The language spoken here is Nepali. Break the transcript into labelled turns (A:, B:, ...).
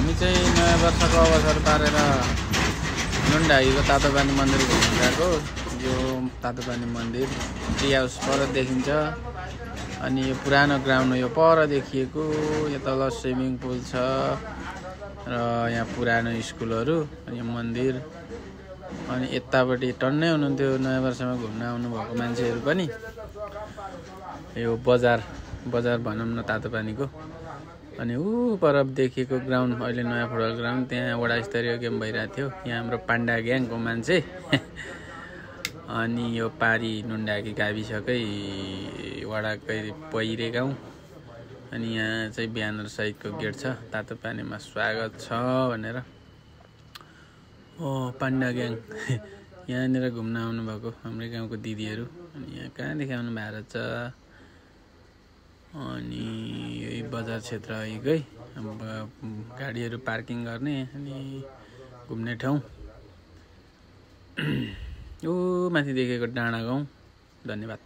A: हामी चाहिँ नयाँ वर्षको अवसर पारेर नुनढाकीको तातोपानी मन्दिर घुम्न गएको। यो तातोपानी मन्दिर टी हाउस पर देखिन्छ अनि यो पुरानो ग्राउन्ड हो यो पर देखिएको। यो तल स्विमिङ पुल छ र यहाँ पुरानो स्कुलहरू अनि मन्दिर अनि यतापट्टि टन्नै हुनुहुन्थ्यो नयाँ वर्षमा घुम्न आउनुभएको मान्छेहरू पनि। यो बजार भनौँ न तातोपानीको। अनि पर देखिएको ग्राउन्ड अहिले नयाँ फुटबल ग्राउन्ड, त्यहाँ वडा स्तरीय गेम भइरहेको थियो। यहाँ हाम्रो पाण्डा ग्याङको मान्छे अनि यो पारी नुनढाकी गाविसकै वडाकै पहिरे गाउँ। अनि यहाँ चाहिँ ब्यानर सहितको गेट छ, तातोपानीमा स्वागत छ भनेर। पाण्डा ग्याङ यहाँनिर घुम्न आउनुभएको हाम्रै गाउँको दिदीहरू। अनि यहाँ कहाँदेखि आउनु भएको छ। अनि यही बजार क्षेत्र आइगई गाडीहरू पार्किङ गर्ने अनि घुम्ने ठाउँ। यो माथि देखेको डाँडा गाउँ। धन्यवाद।